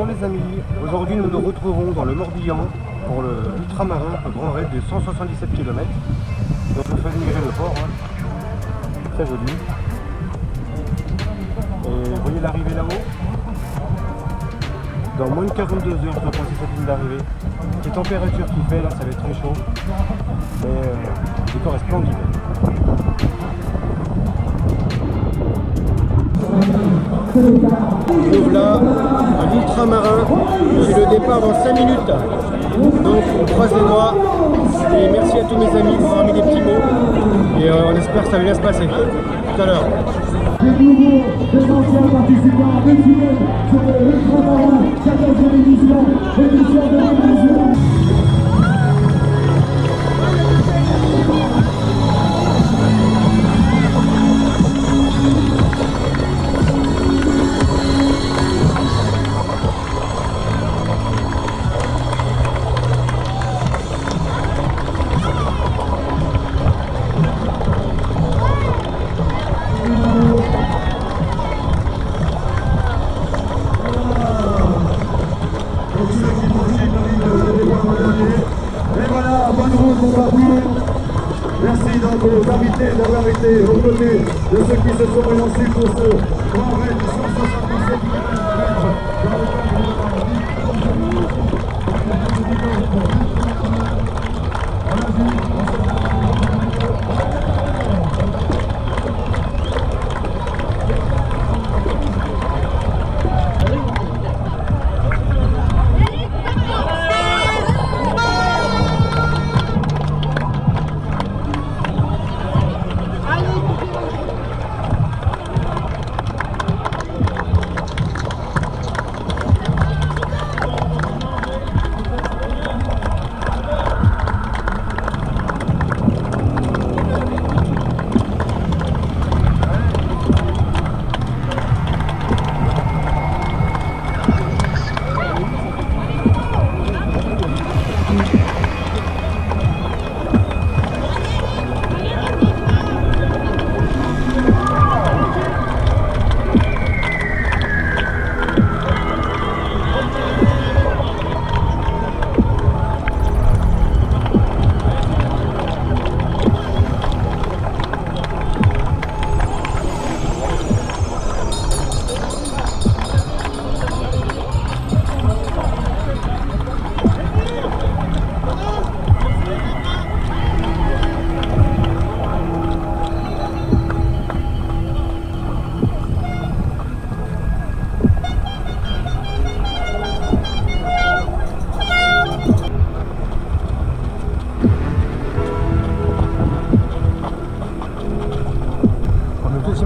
les amis, aujourd'hui nous nous retrouvons dans le Morbihan pour le ultramarin, le grand raid de 177 km. Donc on fait admirer le port, hein. Très joli. Et vous voyez l'arrivée là-haut. Dans moins de 42 heures, je dois passer cette ligne d'arrivée. Les températures qu'il fait là, ça va être très chaud. Mais le décor est splendide. On trouve là un ultramarin. J'ai le départ dans 5 minutes. Donc croisez-moi. Et merci à tous mes amis pour avoir mis des petits mots. Et on espère que ça va bien se passer. Tout à l'heure. Des nouveaux, des anciens participants, des fidèles sur le ultramarin, 14e édition 2018. Merci donc aux invités d'avoir été aux côtés de ceux qui se sont relancés pour ce grand raid de 177 km.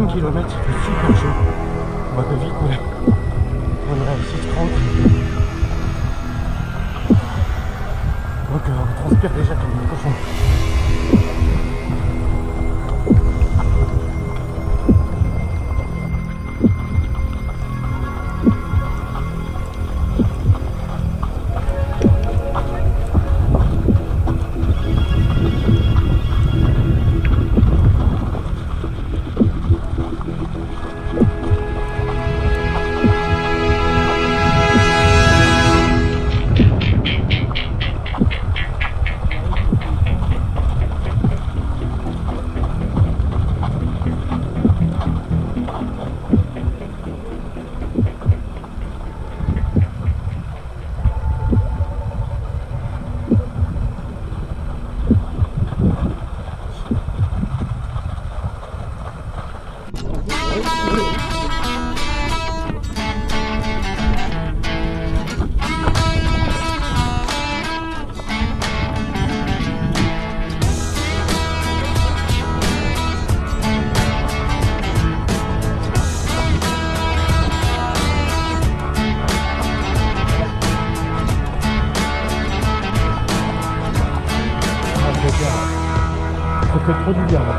Kilomètres, il fait super chaud. On va vite, mais on est à 6h30. Donc on transpire déjà comme un cochon. Ça fait trop du bien là.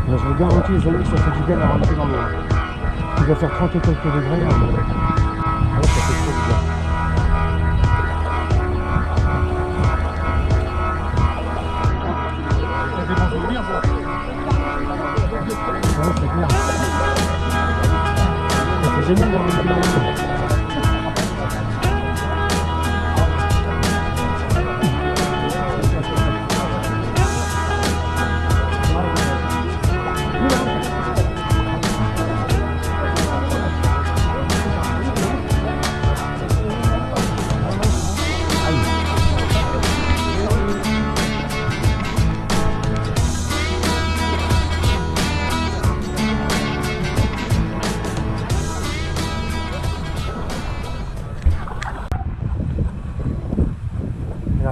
Mais je vous garantis les amis que ça fait du bien à rentrer dans l'eau. Il va faire 30 et quelques degrés là. Ouais, ça fait trop du bien. Ça fait bon souvenir ça. Ouais, c'est clair. Ça fait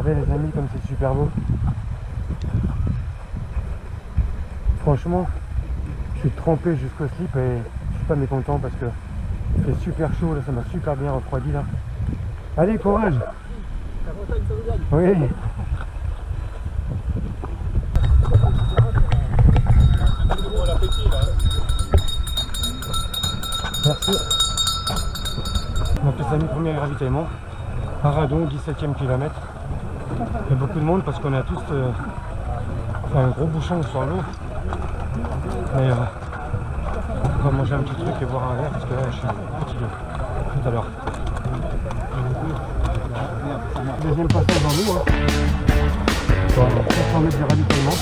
Regardez les amis comme c'est super beau. Franchement, je suis trempé jusqu'au slip et je suis pas mécontent parce que il fait super chaud là, ça m'a super bien refroidi là. Allez, courage. Oui. Merci. Donc les amis, premier ravitaillement. Aradon, 17e kilomètre. Il y a beaucoup de monde parce qu'on a tous fait un gros bouchon sur l'eau. Mais on va manger un petit truc et boire un verre parce que là je suis fatigué. Tout à l'heure. Deuxième passage dans l'eau. 400 mètres de ravitaillement.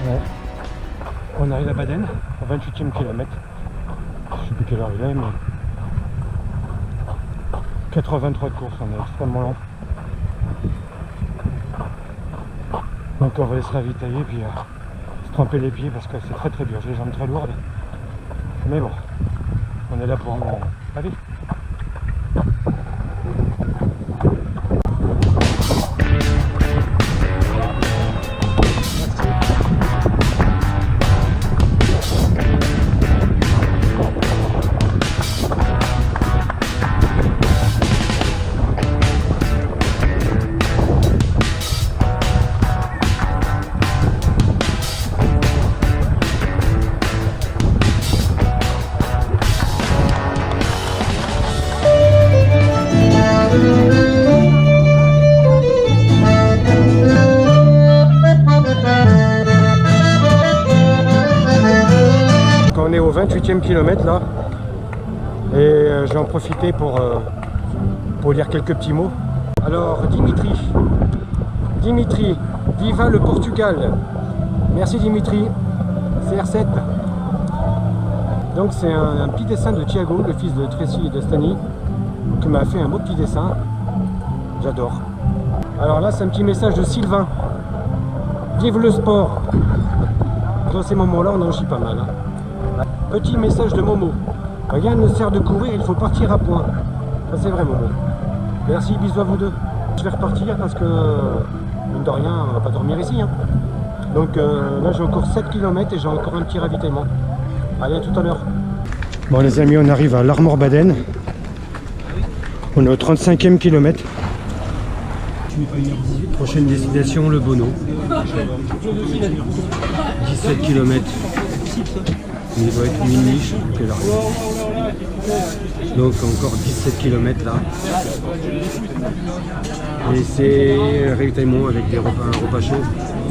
Ouais. On arrive à Baden, au 28e kilomètre. Je sais plus quelle heure il est, mais 4h23 de course, on est extrêmement lent. Donc on va se ravitailler puis se tremper les pieds parce que c'est très très dur, j'ai les jambes très lourdes. Mais bon, on est là pour en aller. On est au 28e kilomètre là et je vais en profiter pour lire quelques petits mots. Alors Dimitri, viva le Portugal. Merci Dimitri, CR7. Donc c'est un petit dessin de Thiago, le fils de Tracy et de Stani, qui m'a fait un beau petit dessin. J'adore. Alors là c'est un petit message de Sylvain. Vive le sport. Dans ces moments-là on en chie pas mal. Hein. Petit message de Momo. Rien ne sert de courir, il faut partir à point. Ça c'est vrai Momo. Merci, bisous à vous deux. Je vais repartir parce que, mine de rien, on va pas dormir ici. Hein. Donc là j'ai encore 7 km et j'ai encore un petit ravitaillement. Allez, à tout à l'heure. Bon les amis, on arrive à l'Armor Baden. On est au 35e kilomètre. Prochaine destination, le Bono. 17 km. Il va être minuit, je sais plus quelle heure. Donc encore 17 km là. Et c'est ravitaillement avec un repas chaud.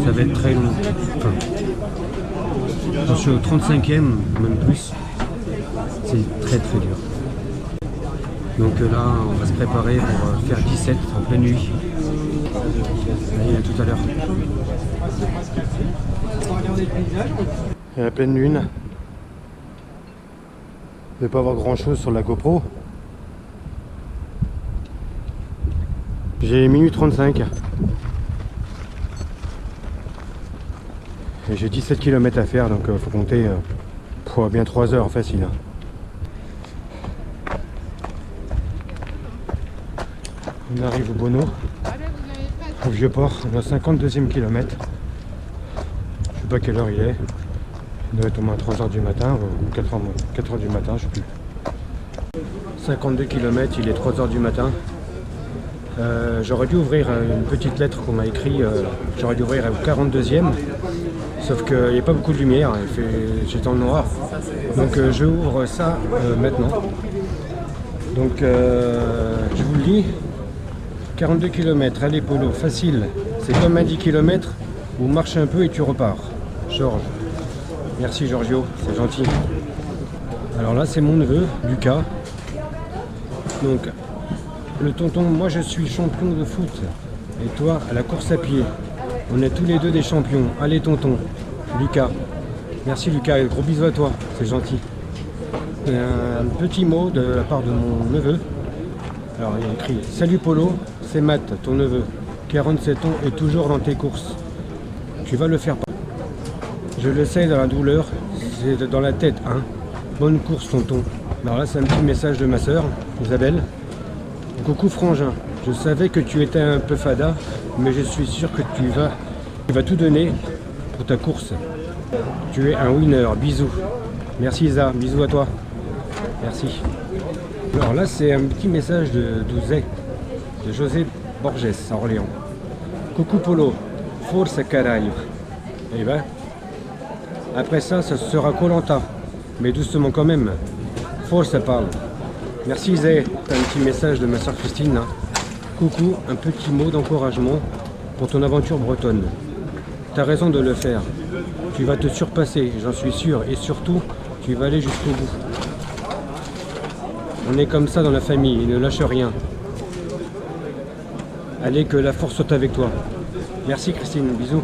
Ça va être très long. Enfin, je suis au 35e, même plus. C'est très très dur. Donc là, on va se préparer pour faire 17 en pleine nuit. Allez, à tout à l'heure. Et à la pleine lune. Je ne vais pas avoir grand chose sur la GoPro. J'ai 1 minute 35. Et j'ai 17 km à faire, donc il faut compter pour bien 3 heures facile. On arrive au Bono, au Vieux-Port, on est au 52e kilomètre. Je sais pas quelle heure il est. Il doit être au moins 3h du matin, ou 4h du matin, je sais plus. 52 km, il est 3h du matin. J'aurais dû ouvrir une petite lettre qu'on m'a écrite, j'aurais dû ouvrir au 42e, sauf qu'il n'y a pas beaucoup de lumière, j'étais en noir. Donc je ouvre ça maintenant. Donc je vous le dis, 42 km, allez Polo, facile, c'est comme un 10 km où marche un peu et tu repars. Georges, merci Giorgio, c'est gentil. Alors là c'est mon neveu, Lucas. Donc le tonton, moi je suis champion de foot et toi à la course à pied. On est tous les deux des champions. Allez tonton, Lucas. Merci Lucas, et gros bisous à toi, c'est gentil. Un petit mot de la part de mon neveu. Alors il y a écrit: salut Polo, c'est Matt, ton neveu, 47 ans et toujours dans tes courses. Tu vas le faire pas. Je le sais, dans la douleur, c'est dans la tête, hein. Bonne course tonton. Alors là c'est un petit message de ma soeur, Isabelle. Coucou frangin, je savais que tu étais un peu fada, mais je suis sûr que tu vas tout donner pour ta course. Tu es un winner, bisous. Merci Isa, bisous à toi. Merci. Alors là c'est un petit message de Douzet, de José Borges à Orléans. Coucou Polo, forza carajo. Et ben, après ça sera Koh-Lanta, mais doucement quand même. Forza parle. Merci Zé, t'as un petit message de ma soeur Christine. Hein. Coucou, un petit mot d'encouragement pour ton aventure bretonne. T'as raison de le faire. Tu vas te surpasser, j'en suis sûr, et surtout, tu vas aller jusqu'au bout. On est comme ça dans la famille, ne lâche rien. Allez, que la force soit avec toi. Merci Christine, bisous.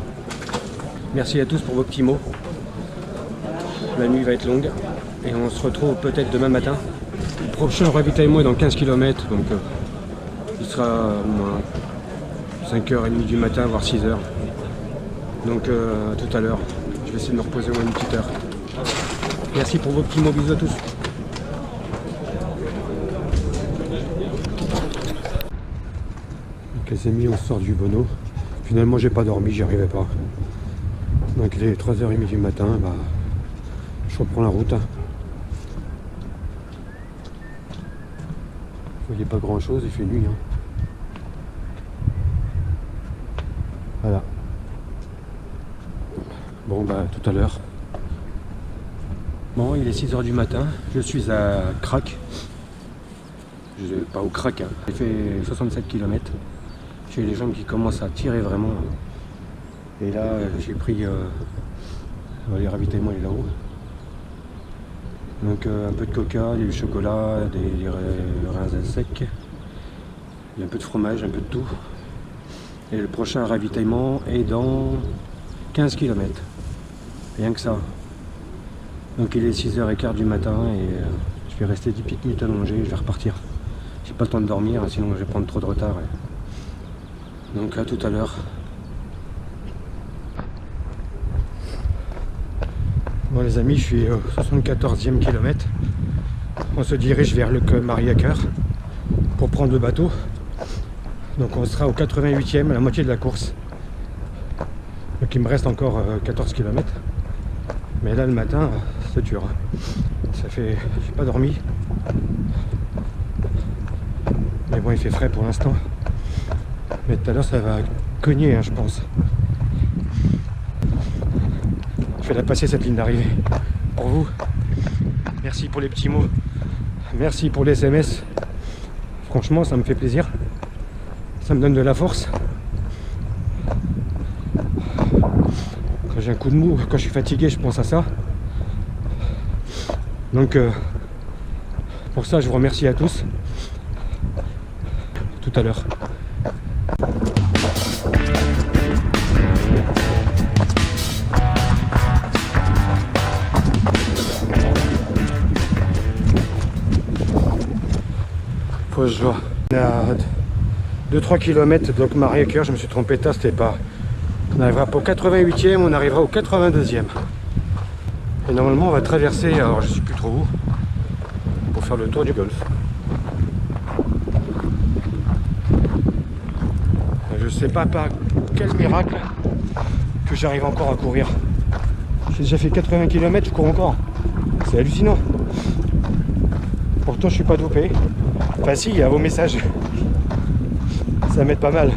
Merci à tous pour vos petits mots. La nuit va être longue et on se retrouve peut-être demain matin. Le prochain ravitaillement est dans 15 km, donc il sera au moins 5h30 du matin, voire 6h. Donc tout à l'heure, je vais essayer de me reposer au moins une petite heure. Merci pour vos petits mots, bisous à tous. Donc les amis, on sort du Bono. Finalement j'ai pas dormi, j'y arrivais pas. Donc il est 3h30 du matin, bah, je reprends la route. Vous voyez pas grand chose, il fait nuit. Hein. Voilà. Bon bah tout à l'heure. Bon, il est 6h du matin, je suis à Crac. Pas au Crac, hein. J'ai fait 67 km. J'ai les jambes qui commencent à tirer vraiment. Et là j'ai pris les ravitaillements, il est là-haut. Donc un peu de coca, du chocolat, des raisins secs, il y a un peu de fromage, un peu de tout. Et le prochain ravitaillement est dans 15 km. Rien que ça. Donc il est 6h15 du matin et je vais rester 10 petites minutes allongé et je vais repartir. J'ai pas le temps de dormir, sinon je vais prendre trop de retard. Donc à tout à l'heure. Bon les amis, je suis au 74e kilomètre. On se dirige vers le Mariaker pour prendre le bateau. Donc on sera au 88e, à la moitié de la course. Donc il me reste encore 14 km. Mais là le matin, c'est dur. Ça fait. J'ai pas dormi. Mais bon, il fait frais pour l'instant. Mais tout à l'heure ça va cogner, hein, je pense. Je vais la passer cette ligne d'arrivée pour vous. Merci pour les petits mots. Merci pour les SMS. Franchement, ça me fait plaisir. Ça me donne de la force. Quand j'ai un coup de mou, quand je suis fatigué, je pense à ça. Donc, pour ça, je vous remercie à tous. Tout à l'heure. Je vois. On est à 2-3 km, donc Mariaker, je me suis trompé, c'était pas. On arrivera pas au 88e, on arrivera au 82e. Et normalement on va traverser, alors je sais plus trop où, pour faire le tour du golfe. Je sais pas par quel miracle que j'arrive encore à courir. J'ai déjà fait 80 km, je cours encore. C'est hallucinant. Pourtant je suis pas dopé. Enfin si, il y a vos messages. Ça va m'être pas mal.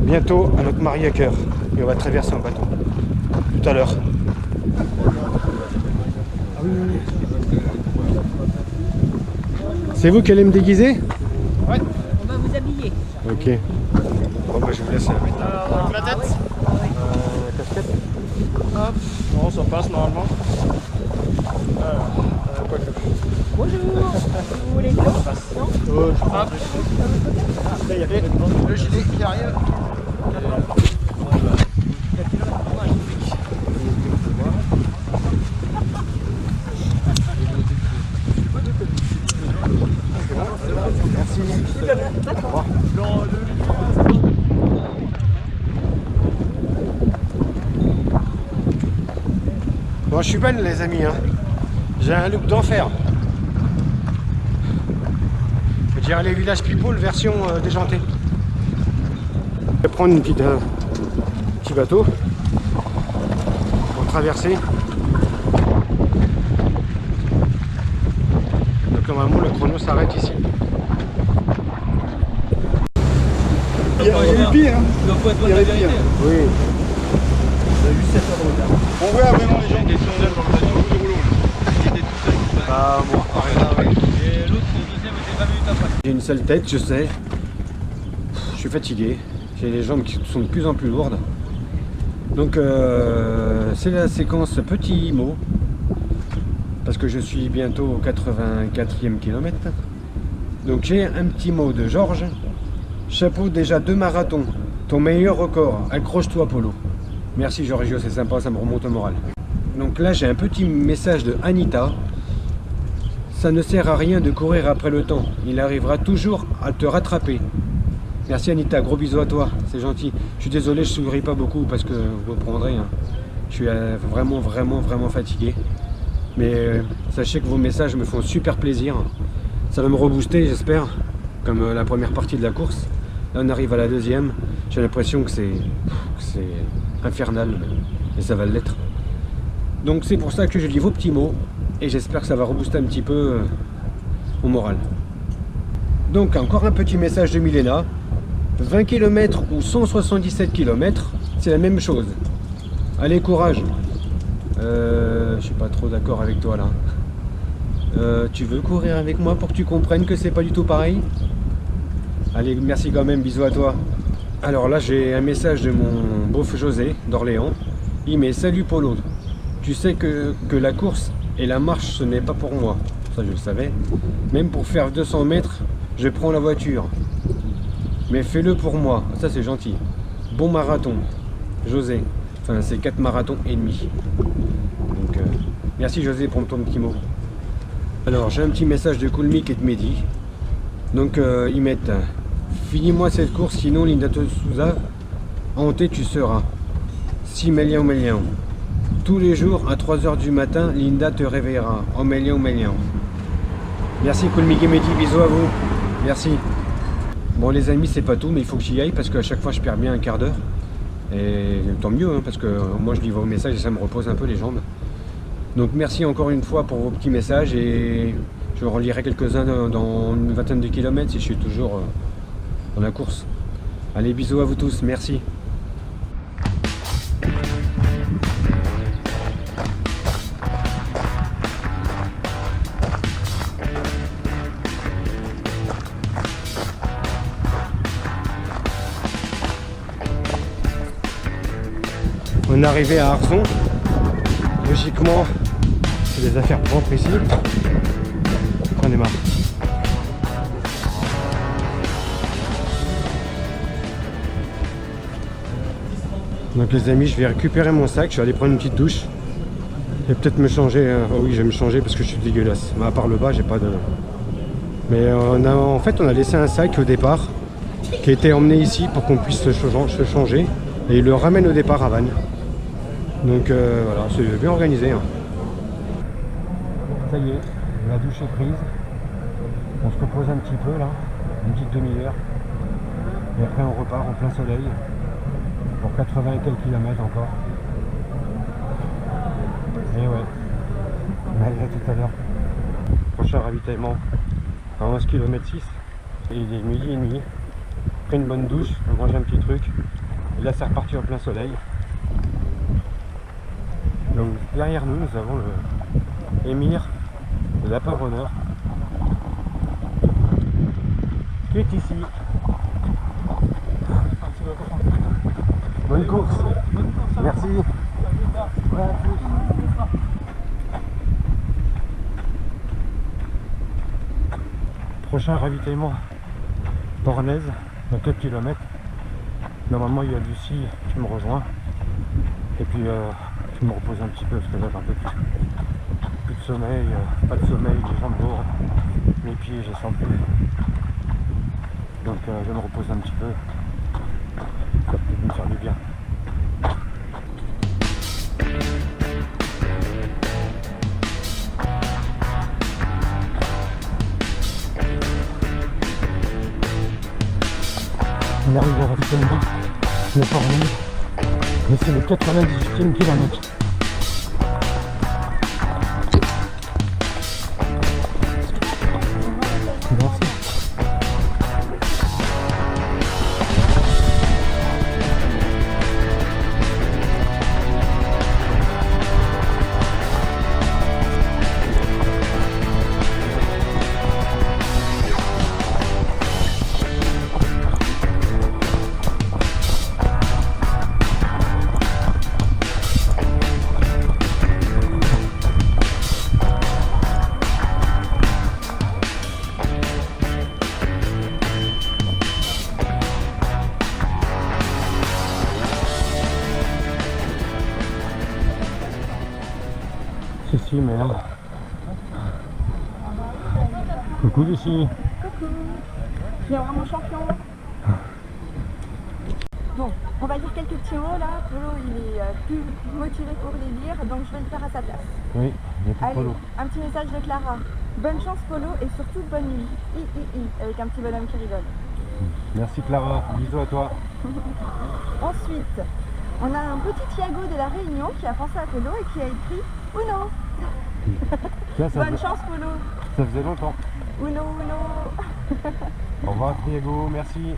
Bientôt à notre mari à cœur. Et on va traverser en bateau. Tout à l'heure. C'est vous qui allez me déguiser? Ouais. On va vous habiller. Ok. Bon bah je vous laisse mettre. Alors, la tête Casquette. Hop. Non, ça passe normalement. Quoi que. Bonjour. Vous voulez quoi? Non? Hop. Là, il y a le gilet qui arrive. Bon, je suis bonne les amis, hein. J'ai un look d'enfer. Je dirais les villages people version déjantée. Je vais prendre une petite, petit bateau pour traverser. Donc normalement le chrono s'arrête ici. Il y a eu pire, hein. Il y a eu pire. Oui. On a eu 7 heures de retard. On voit vraiment les gens qui sont dans le bateau de rouleau. Ils étaient tout seuls. Ah bon, Et l'autre, le deuxième était 20 minutes après. j'ai une seule tête, je sais. Je suis fatigué. J'ai les jambes qui sont de plus en plus lourdes. Donc c'est la séquence petit mot. Parce que je suis bientôt au 84e kilomètre. Donc j'ai un petit mot de Georges. Chapeau, déjà 2 marathons. Ton meilleur record. Accroche-toi Polo. Merci Giorgio, c'est sympa, ça me remonte au moral. Donc là j'ai un petit message de Anita. Ça ne sert à rien de courir après le temps. Il arrivera toujours à te rattraper. Merci Anita, gros bisous à toi, c'est gentil. Je suis désolé, je ne souris pas beaucoup parce que vous comprendrez. Hein. Je suis vraiment fatigué. Mais sachez que vos messages me font super plaisir. Ça va me rebooster, j'espère, comme la première partie de la course. Là on arrive à la deuxième. J'ai l'impression que c'est infernal, et ça va l'être. Donc c'est pour ça que je lis vos petits mots, et j'espère que ça va rebooster un petit peu mon moral. Donc encore un petit message de Milena. 20 km ou 177 km, c'est la même chose. Allez, courage. Je suis pas trop d'accord avec toi là. Tu veux courir avec moi pour que tu comprennes que c'est pas du tout pareil? Allez, merci quand même, bisous à toi. Alors là, j'ai un message de mon beauf José d'Orléans. Il met: salut Polo, tu sais que la course et la marche, ce n'est pas pour moi. Ça, je le savais. Même pour faire 200 mètres, je prends la voiture. Mais fais-le pour moi. Ça, c'est gentil. Bon marathon, José. Enfin, c'est 4 marathons et demi. Donc, merci José pour ton petit mot. Alors, j'ai un petit message de Coolmic et de Mehdi. Donc, ils mettent: finis-moi cette course, sinon Linda Souza, hanté tu seras. Si Mélian. Tous les jours, à 3h du matin, Linda te réveillera. En Mélian. Merci Coolmic et Mehdi, bisous à vous. Merci. Bon les amis, c'est pas tout, mais il faut que j'y aille parce qu'à chaque fois je perds bien un quart d'heure. Et tant mieux, hein, parce que moi je lis vos messages et ça me repose un peu les jambes. Donc merci encore une fois pour vos petits messages, et je relirai quelques-uns dans une vingtaine de kilomètres si je suis toujours dans la course. Allez, bisous à vous tous, merci. On est arrivé à Arzon. Logiquement, c'est des affaires propres ici. On est marre. Donc les amis, je vais récupérer mon sac. Je vais aller prendre une petite douche. Et peut-être me changer. Oh oui, je vais me changer parce que je suis dégueulasse. Mais à part le bas, j'ai pas de... Mais en fait, on a laissé un sac au départ qui a été emmené ici pour qu'on puisse se changer. Et il le ramène au départ à Vannes. Donc voilà, c'est bien organisé. Hein. Ça y est, la douche est prise. On se repose un petit peu là, une petite demi-heure. Et après on repart en plein soleil pour 80 et quelques kilomètres encore. Et ouais, allez, à tout à l'heure. Prochain ravitaillement à 11 km 6. Et il est midi et demi. Pris une bonne douche, on mange un petit truc. Et là c'est reparti en plein soleil. Donc derrière nous, nous avons le Émir, le lapin rôdeur, qui est ici. Bonne course. Merci. Prochain ravitaillement Pornaise, à 4 km. Normalement il y a Lucie qui me rejoint. Et puis je me repose un petit peu parce que là j'ai un peu plus de sommeil, pas de sommeil, les jambes lourdes, mes pieds je sens plus. Donc je me repose un petit peu. Ça peut me faire du bien. On arrive au ravitaillement de Pornaise, mais c'est le 98e kilomètre. Merci. Lucie, mais là. Coucou Lucie. Coucou. Viens voir mon champion. Bon, on va dire quelques petits mots là. Polo, il est plus motivé pour les lire, donc je vais le faire à sa place. Oui, il y a plus de Allez, Polo. un petit message de Clara. Bonne chance Polo et surtout bonne nuit. Avec un petit bonhomme qui rigole. Merci Clara, bisous à toi. Ensuite, on a un petit Thiago de la Réunion qui a pensé à Polo et qui a écrit Uno. Tiens, Bonne chance Polo. Ça faisait longtemps. Uno, Uno. Au revoir Thiago, merci.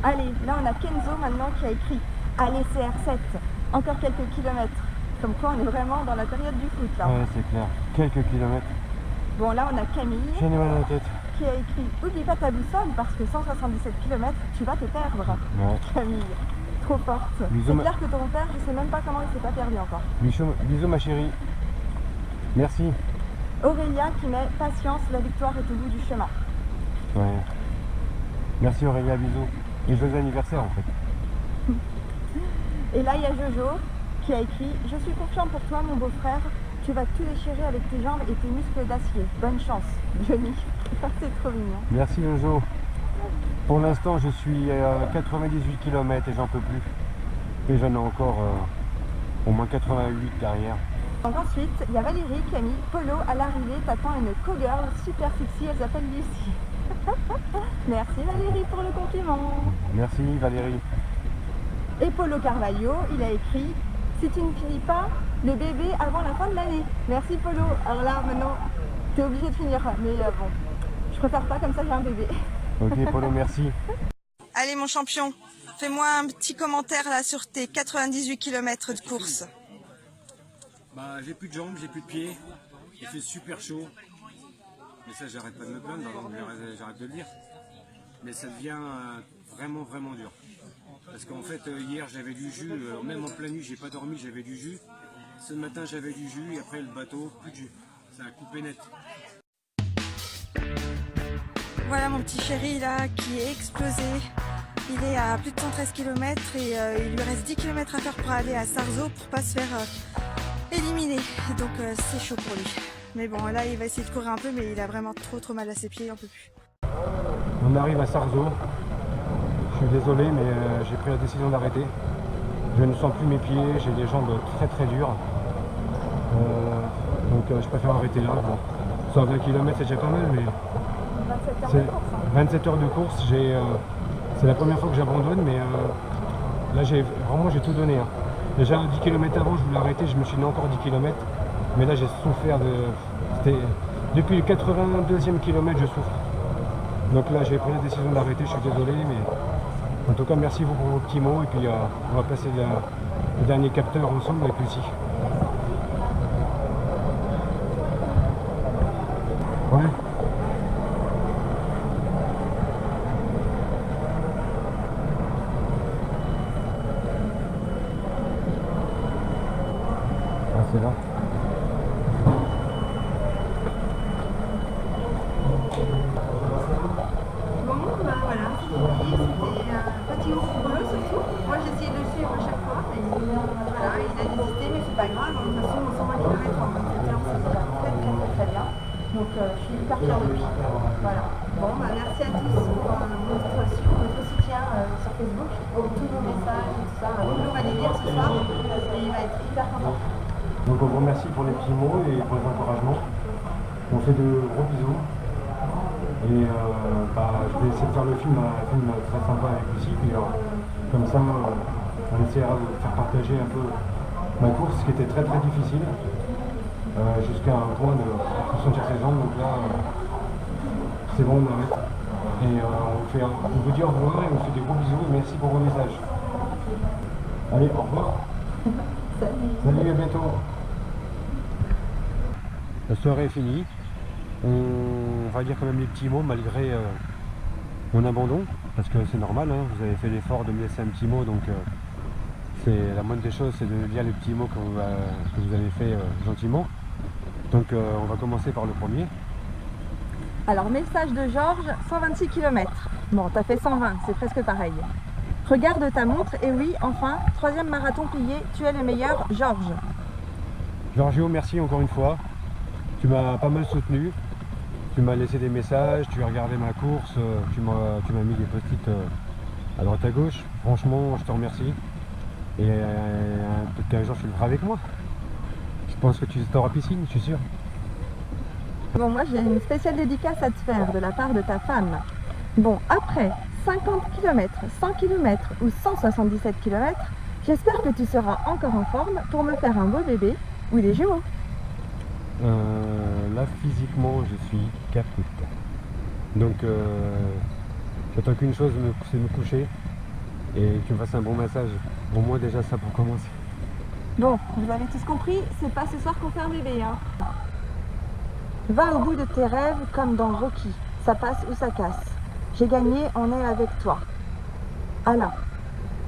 Allez, là on a Kenzo maintenant qui a écrit Allez CR7, encore quelques kilomètres. Comme quoi on est vraiment dans la période du foot là. Ouais, c'est clair. Quelques kilomètres. Bon là on a Camille J'ai mal à la tête. qui a écrit Oublie pas ta boussole parce que 177 km tu vas te perdre. Ouais. Camille, trop forte. Bisous, C'est clair que ton père, je sais même pas comment il s'est pas perdu encore. Bisous ma chérie. Merci. Aurélia qui met Patience, la victoire est au bout du chemin. Ouais. Merci Aurélia, bisous. Et joyeux anniversaire en fait. Et là il y a Jojo qui a écrit Je suis confiant pour toi mon beau-frère, tu vas tout déchirer avec tes jambes et tes muscles d'acier. Bonne chance, Johnny. C'est trop mignon. Merci Jojo. Pour l'instant je suis à 98 km et j'en peux plus. Et j'en ai encore au moins 88 derrière. Donc ensuite, il y a Valérie qui a mis Polo à l'arrivée, t'attends une co-girl super sexy, elle s'appelle Lucie. Merci Valérie pour le compliment. Merci Valérie. Et Polo Carvalho, il a écrit Si tu ne finis pas le bébé avant la fin de l'année. Merci Polo. Alors là maintenant, t'es obligé de finir. Mais bon, je préfère pas comme ça j'ai un bébé. Ok Polo, merci. Allez mon champion, fais-moi un petit commentaire là sur tes 98 km de course. Bah, j'ai plus de jambes, j'ai plus de pieds, il fait super chaud. Mais ça, j'arrête pas de me plaindre, donc j'arrête de le dire. Mais ça devient vraiment dur. Parce qu'en fait, hier j'avais du jus, même en pleine nuit, j'ai pas dormi, j'avais du jus. Ce matin, j'avais du jus, et après le bateau, plus de jus. Ça a coupé net. Voilà mon petit chéri là qui est explosé. Il est à plus de 113 km et il lui reste 10 km à faire pour aller à Sarzeau pour pas se faire éliminer. Donc c'est chaud pour lui. Mais bon là il va essayer de courir un peu mais il a vraiment trop mal à ses pieds, il en peut plus. On arrive à Sarzeau. Je suis désolé mais j'ai pris la décision d'arrêter. Je ne sens plus mes pieds, j'ai des jambes très dures. Donc je préfère arrêter là. Bon, 120 km c'est déjà pas mal mais... 27 heures de course, c'est la première fois que j'abandonne mais là j'ai tout donné. Hein. Déjà 10 km avant je voulais arrêter, je me suis mis encore 10 km mais là j'ai souffert de... Depuis le 82e kilomètre, je souffre. Donc là, j'ai pris la décision d'arrêter, je suis désolé, mais en tout cas, merci vous pour vos petits mots. Et puis, on va passer le dernier capteur ensemble avec Lucie. Ouais. Ah, c'est là. Voilà, c'était un petit ours bleu surtout. Moi j'ai essayé de le suivre à chaque fois, mais voilà, il a désisté, mais c'est pas grave. De toute façon, 120 km en 27 heures, c'est déjà très bien. Donc je suis hyper fière de lui. Voilà. Bon, merci à tous pour votre soutien sur Facebook, pour tous vos messages et tout ça. Polo va les lire ce soir et il va être hyper content. Donc on vous remercie pour les petits mots et pour les encouragements. On fait de gros bisous. Et je vais essayer de faire le film très sympa avec Lucie, puis comme ça on essaiera de faire partager un peu ma course qui était très difficile jusqu'à un point de sentir ses jambes. Donc là c'est bon, on arrête et on vous dit au revoir et on fait des gros bisous et merci pour vos messages. Allez, au revoir. Salut, à bientôt. La soirée est finie. On va dire quand même les petits mots malgré mon abandon, parce que c'est normal, hein, vous avez fait l'effort de me laisser un petit mot, donc c'est la moindre des choses, c'est de lire les petits mots que vous avez fait gentiment. Donc on va commencer par le premier. Alors, message de Georges, 126 km. Bon, t'as fait 120, c'est presque pareil. Regarde ta montre, et oui, enfin, 3e marathon plié, tu es le meilleur, Georges. Giorgio, merci encore une fois. Tu m'as pas mal soutenu. Tu m'as laissé des messages, tu as regardé ma course, tu m'as mis des post-it à droite à gauche. Franchement, je te remercie. Et peut-être qu'un jour tu le feras avec moi. Je pense que tu auras piscine, je suis sûr. Bon, moi j'ai une spéciale dédicace à te faire de la part de ta femme. Bon, après 50 km, 100 km ou 177 km, j'espère que tu seras encore en forme pour me faire un beau bébé ou des jumeaux. Là, physiquement, je suis caput. Donc, j'attends qu'une chose, c'est me coucher et que tu me fasses un bon massage. Au moins déjà ça pour commencer. Bon, vous avez tous compris, c'est pas ce soir qu'on fait un bébé, hein. Va au bout de tes rêves comme dans Rocky. Ça passe ou ça casse. J'ai gagné, on est avec toi. Alain,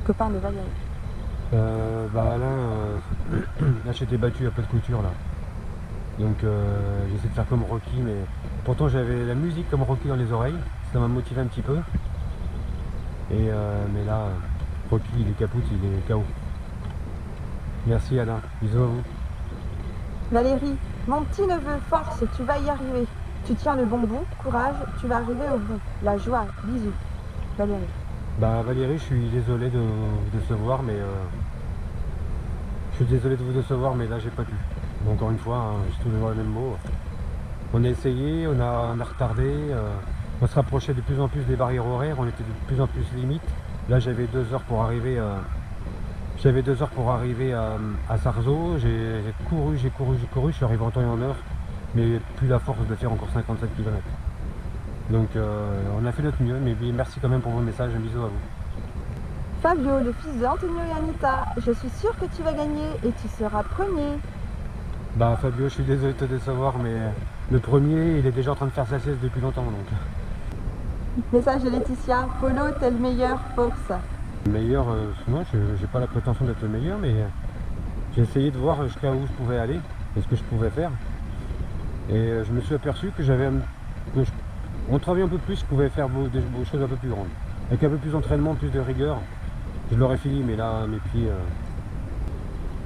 copain de Valérie. Alain, là j'étais battu à peu de couture là. Donc j'essaie de faire comme Rocky, mais pourtant j'avais la musique comme Rocky dans les oreilles. Ça m'a motivé un petit peu. Et mais là, Rocky il est capoute, il est KO. Merci Alain, bisous à vous. Valérie, mon petit neveu, force, tu vas y arriver. Tu tiens le bon bout, courage, tu vas arriver au bout. La joie, bisous. Valérie. Valérie, je suis désolé de vous décevoir, mais là j'ai pas pu. Encore une fois, hein, j'ai toujours le même mot. On a essayé, on a retardé, on se rapprochait de plus en plus des barrières horaires, on était de plus en plus limite. Là j'avais 2 heures pour arriver. À Sarzeau, j'ai couru, je suis arrivé en temps et en heure, mais plus la force de faire encore 57 km. Donc on a fait notre mieux, mais merci quand même pour vos messages, un bisou à vous. Fabio, le fils de Antonio et Anita, je suis sûre que tu vas gagner et tu seras premier. Fabio, je suis désolé de te décevoir, mais le premier, il est déjà en train de faire sa sieste depuis longtemps. Donc. Message de Laetitia, Polo, t'es le meilleur, force. Le meilleur, moi j'ai pas la prétention d'être le meilleur, mais j'ai essayé de voir jusqu'à où je pouvais aller et ce que je pouvais faire. Et je me suis aperçu que on travaillait un peu plus, je pouvais faire des choses un peu plus grandes. Avec un peu plus d'entraînement, plus de rigueur, je l'aurais fini, mais là, mes pieds...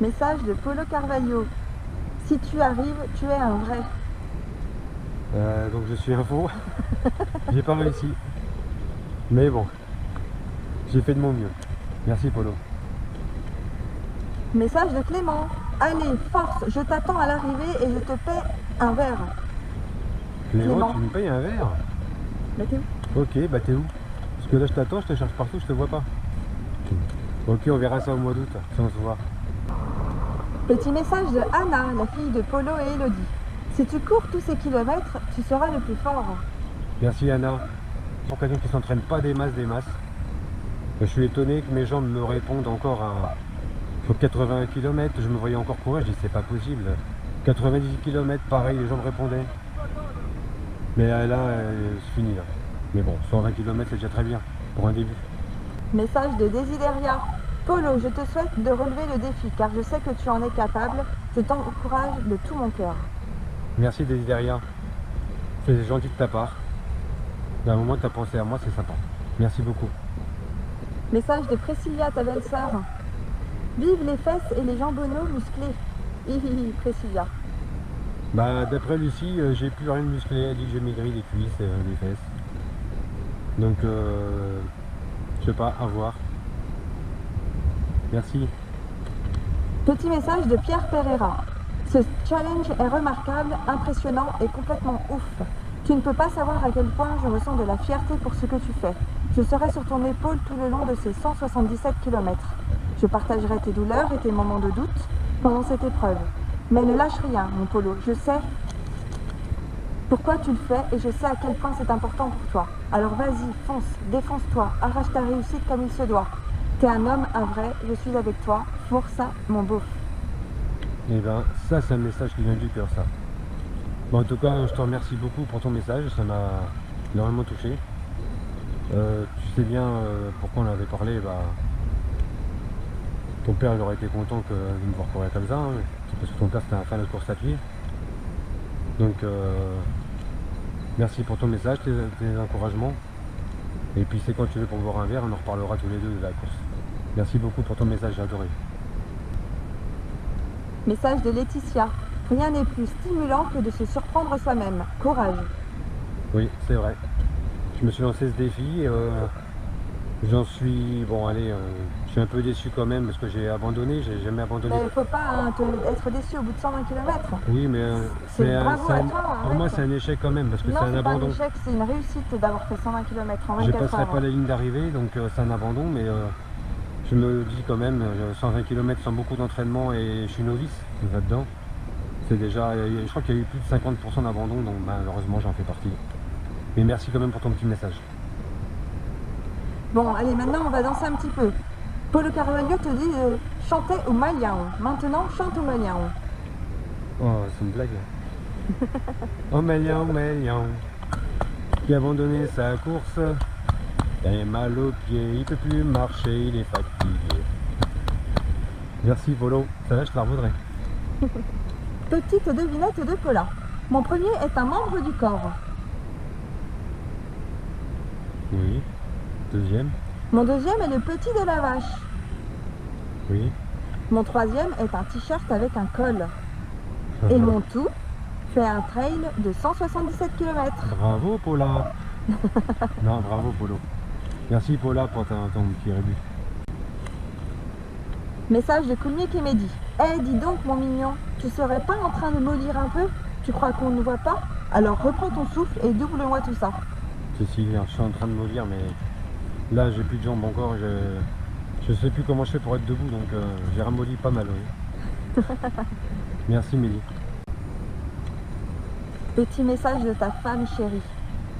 Message de Polo Carvalho. Si tu arrives, tu es un vrai. Donc je suis un faux. J'ai pas réussi. Mais bon, j'ai fait de mon mieux. Merci Polo. Message de Clément. Allez, force, je t'attends à l'arrivée et je te paie un verre. Clément, tu me payes un verre? Bah t'es où? Ok, bah t'es où? Parce que là je t'attends, je te cherche partout, je te vois pas. Ok, on verra ça au mois d'août, si on se voit. Petit message de Anna, la fille de Polo et Elodie. Si tu cours tous ces kilomètres, tu seras le plus fort. Merci Anna. Pour quelqu'un qui ne s'entraîne pas des masses. Je suis étonné que mes jambes me répondent encore à 80 km. Je me voyais encore courir, je dis c'est pas possible. 90 km, pareil, les jambes répondaient. Mais là, c'est fini là. Mais bon, 120 km c'est déjà très bien pour un début. Message de Desideria. Polo, je te souhaite de relever le défi car je sais que tu en es capable. Je t'encourage de tout mon cœur. Merci Desideria. C'est gentil de ta part. D'un moment tu as pensé à moi, c'est sympa. Merci beaucoup. Message de Priscilla, ta belle-sœur. Vive les fesses et les jambonneaux musclés. Hihi, Priscilla. Bah d'après Lucie, j'ai plus rien de musclé. Elle dit que j'ai maigri les cuisses et les fesses. Donc je sais pas, à voir. Merci. Petit message de Pierre Pereira. Ce challenge est remarquable, impressionnant et complètement ouf. Tu ne peux pas savoir à quel point je ressens de la fierté pour ce que tu fais. Je serai sur ton épaule tout le long de ces 177 km. Je partagerai tes douleurs et tes moments de doute pendant cette épreuve. Mais ne lâche rien, mon Polo. Je sais pourquoi tu le fais et je sais à quel point c'est important pour toi. Alors vas-y, fonce, défonce-toi, arrache ta réussite comme il se doit. T'es un homme, un vrai, je suis avec toi. Força, mon beauf. Et ben ça c'est un message qui vient du cœur ça. Bon, en tout cas je te remercie beaucoup pour ton message, ça m'a énormément touché. Tu sais bien pourquoi on avait parlé, bah ton père il aurait été content de me voir courir comme ça, hein. C'est parce que ton père c'était un fan de course à pied. Donc merci pour ton message, tes encouragements. Et puis c'est quand tu veux pour boire un verre, on en reparlera tous les deux de la course. Merci beaucoup pour ton message, j'ai adoré. Message de Laetitia. Rien n'est plus stimulant que de se surprendre soi-même. Courage. Oui, c'est vrai. Je me suis lancé ce défi. J'en suis... Bon, allez, je suis un peu déçu quand même parce que j'ai abandonné. J'ai jamais abandonné. Il ne faut pas être déçu au bout de 120 km. Oui, mais bravo à toi, pour moi, c'est un échec quand même parce que c'est un abandon. Non, c'est pas un échec, c'est une réussite d'avoir fait 120 km en 24 Je heures. ne passerai pas la ligne d'arrivée, donc c'est un abandon, mais je me dis quand même, 120 km sans beaucoup d'entraînement et je suis novice là-dedans. C'est déjà, je crois qu'il y a eu plus de 50% d'abandon, donc malheureusement j'en fais partie. Mais merci quand même pour ton petit message. Bon, allez, maintenant on va danser un petit peu. Polo Carvalho te dit chanter au Maliaon. Maintenant, chante au Maliaon. Oh, c'est une blague. Oh Maliaon, qui a abandonné sa course. Il a mal aux pieds, il peut plus marcher, il est fatigué. Merci Polo, ça va, je te la revaudrai. Petite devinette de Paula. Mon premier est un membre du corps. Oui. Deuxième. Mon deuxième est le petit de la vache. Oui. Mon troisième est un t-shirt avec un col. Et mon tout fait un trail de 177 km. Bravo Paula. Non, bravo Polo. Merci Paula pour ton petit rébut. Message de Koulmi Kemedi. Eh, dis donc mon mignon, tu serais pas en train de mollir un peu? Tu crois qu'on ne voit pas? Alors reprends ton souffle et double-moi tout ça. Ceci, je suis en train de mollir, mais là j'ai plus de jambes encore. Je sais plus comment je fais pour être debout, donc j'ai ramolli pas mal. Oui. Merci Mélie. Petit message de ta femme chérie.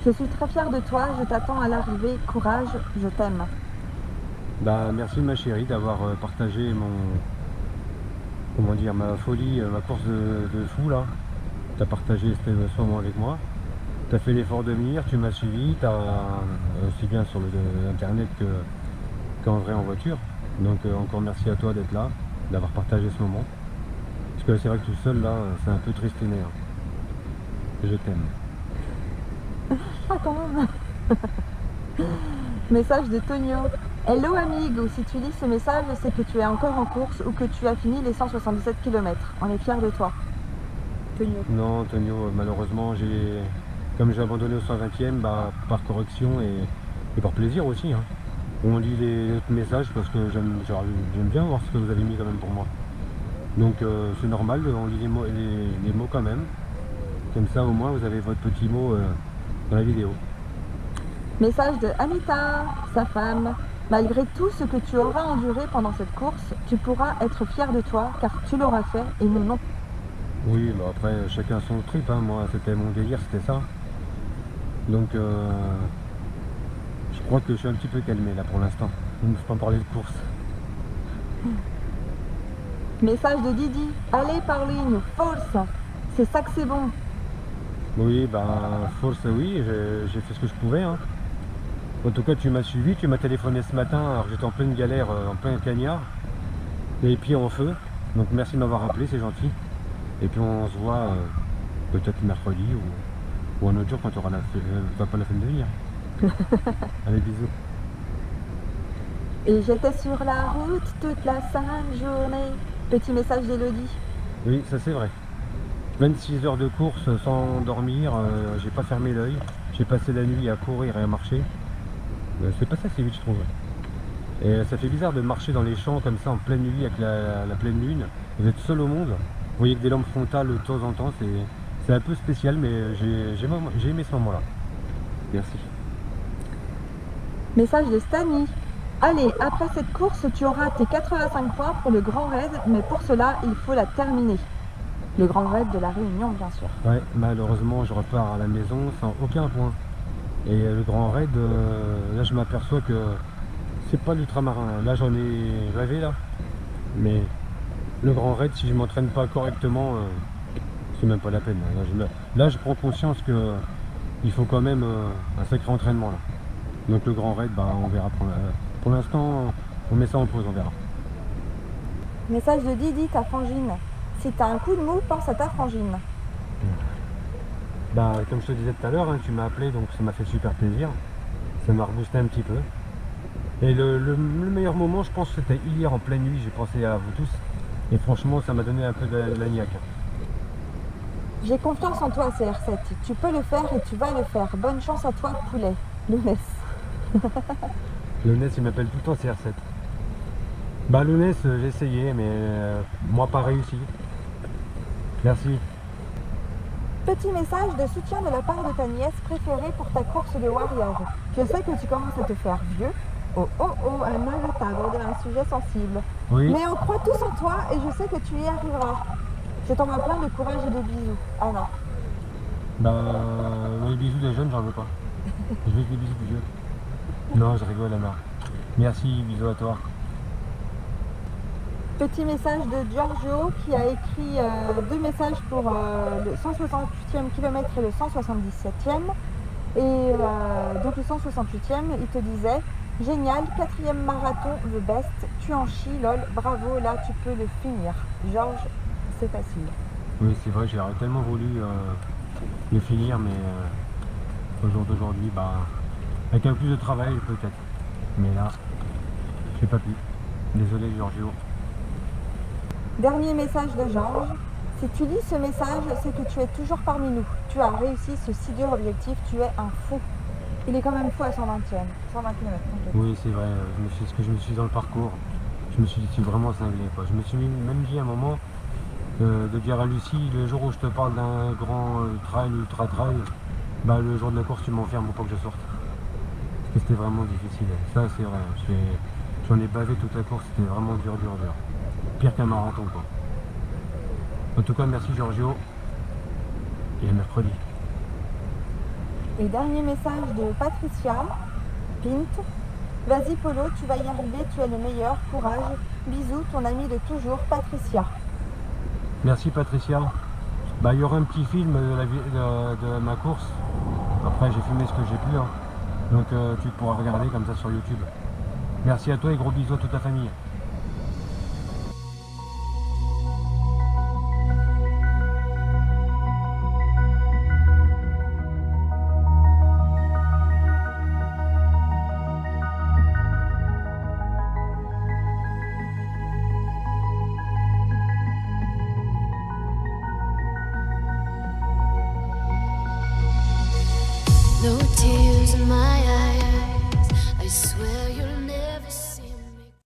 Je suis très fière de toi, je t'attends à l'arrivée. Courage, je t'aime. Bah, merci ma chérie d'avoir partagé ma folie, ma course de fou là. Tu as partagé ce moment avec moi. Tu as fait l'effort de venir, tu m'as suivi, tu as aussi bien sur internet qu'en vrai en voiture. Donc encore merci à toi d'être là, d'avoir partagé ce moment. Parce que c'est vrai que tout seul là, c'est un peu triste et nerf. Je t'aime. Ah quand même. Message de Tonio. Hello amigo, si tu lis ce message, c'est que tu es encore en course ou que tu as fini les 177 km. On est fiers de toi. Tonio. Non Tonio, malheureusement comme j'ai abandonné au 120e, bah, par correction et par plaisir aussi. Hein. On lit les autres messages parce que j'aime bien voir ce que vous avez mis quand même pour moi. Donc c'est normal, on lit les mots quand même. Comme ça au moins vous avez votre petit mot dans la vidéo. Message de Anita, sa femme. Malgré tout ce que tu auras enduré pendant cette course, tu pourras être fier de toi car tu l'auras fait et nous non. Oui, bah après, chacun son trip, hein. Moi, c'était mon délire, c'était ça. Donc, je crois que je suis un petit peu calmé là pour l'instant. Il ne faut pas parler de course. Message de Didi. Allez Pauline, force. C'est ça que c'est bon. Oui, bah, force, oui, j'ai fait ce que je pouvais, hein. En tout cas, tu m'as suivi, tu m'as téléphoné ce matin, alors j'étais en pleine galère, en plein cagnard, les pieds en feu. Donc merci de m'avoir rappelé, c'est gentil. Et puis on se voit peut-être mercredi ou un autre jour quand tu auras pas la peine de venir. Allez, bisous. Et j'étais sur la route toute la sainte journée. Petit message d'Elodie. Oui, ça c'est vrai. 26 heures de course sans dormir, j'ai pas fermé l'œil. J'ai passé la nuit à courir et à marcher. C'est passé assez vite, je trouve. Et ça fait bizarre de marcher dans les champs comme ça en pleine nuit avec la pleine lune. Vous êtes seul au monde. Vous voyez que des lampes frontales de temps en temps, c'est un peu spécial, mais j'ai aimé ce moment-là. Merci. Message de Stani. Allez, après cette course, tu auras tes 85 points pour le grand raid, mais pour cela, il faut la terminer. Le grand raid de la Réunion, bien sûr. Ouais, malheureusement, je repars à la maison sans aucun point. Et le grand raid, là, je m'aperçois que c'est pas l'ultramarin. Là, j'en ai rêvé, là. Mais le grand raid, si je m'entraîne pas correctement, c'est même pas la peine. Là, je prends conscience que il faut quand même un sacré entraînement, là. Donc le grand raid, bah, on verra. Pour l'instant, on met ça en pause, on verra. Message de Didi, ta frangine. Si t'as un coup de mou, pense à ta frangine. Bah, comme je te disais tout à l'heure, hein, tu m'as appelé, donc ça m'a fait super plaisir. Ça m'a reboosté un petit peu. Et le meilleur moment, je pense, c'était hier en pleine nuit. J'ai pensé à vous tous. Et franchement, ça m'a donné un peu de la niaque. J'ai confiance en toi, CR7. Tu peux le faire et tu vas le faire. Bonne chance à toi, poulet. Lounès. Lounès, il m'appelle tout le temps CR7. Bah, Lounès, j'ai essayé, mais moi, pas réussi. Merci. Petit message de soutien de la part de ta nièce préférée pour ta course de Warrior. Je sais que tu commences à te faire vieux. Oh oh oh, elle m'arrête à aborder un sujet sensible. Oui. Mais on croit tous en toi et je sais que tu y arriveras. Je t'envoie plein de courage et de bisous. Ah non. Bah, les bisous des jeunes, j'en veux pas. Je veux des bisous du vieux. Non, je rigole, Anna. Merci, bisous à toi. Petit message de Giorgio qui a écrit deux messages pour le 168e kilomètre et le 177e. Et donc le 168e, il te disait: génial, 4e marathon, the best, tu en chies, lol, bravo, là tu peux le finir. Georges, c'est facile. Oui, c'est vrai, j'aurais tellement voulu le finir, mais au jour d'aujourd'hui, bah, avec un peu plus de travail peut-être. Mais là, j'ai pas pu. Désolé, Giorgio. Dernier message de Georges. Si tu lis ce message, c'est que tu es toujours parmi nous. Tu as réussi ce si dur objectif, tu es un fou. Il est quand même fou à 120 km. Oui, c'est vrai, ce que je me suis dit dans le parcours, je me suis dit vraiment cinglé, quoi. Je me suis même dit à un moment de dire à Lucie, le jour où je te parle d'un grand trail, ultra trail, bah, le jour de la course tu m'enfermes pour pas que je sorte. Parce que c'était vraiment difficile. Ça c'est vrai, j'en ai bavé toute la course, c'était vraiment dur. Pire qu'un marathon, quoi. En tout cas, merci Giorgio. Et à mercredi. Et dernier message de Patricia Pint. Vas-y Polo, tu vas y arriver, tu es le meilleur, courage. Bisous, ton ami de toujours, Patricia. Merci Patricia. Bah, il y aura un petit film de ma course. Après, j'ai filmé ce que j'ai pu, hein. Donc tu pourras regarder comme ça sur YouTube. Merci à toi et gros bisous à toute ta famille.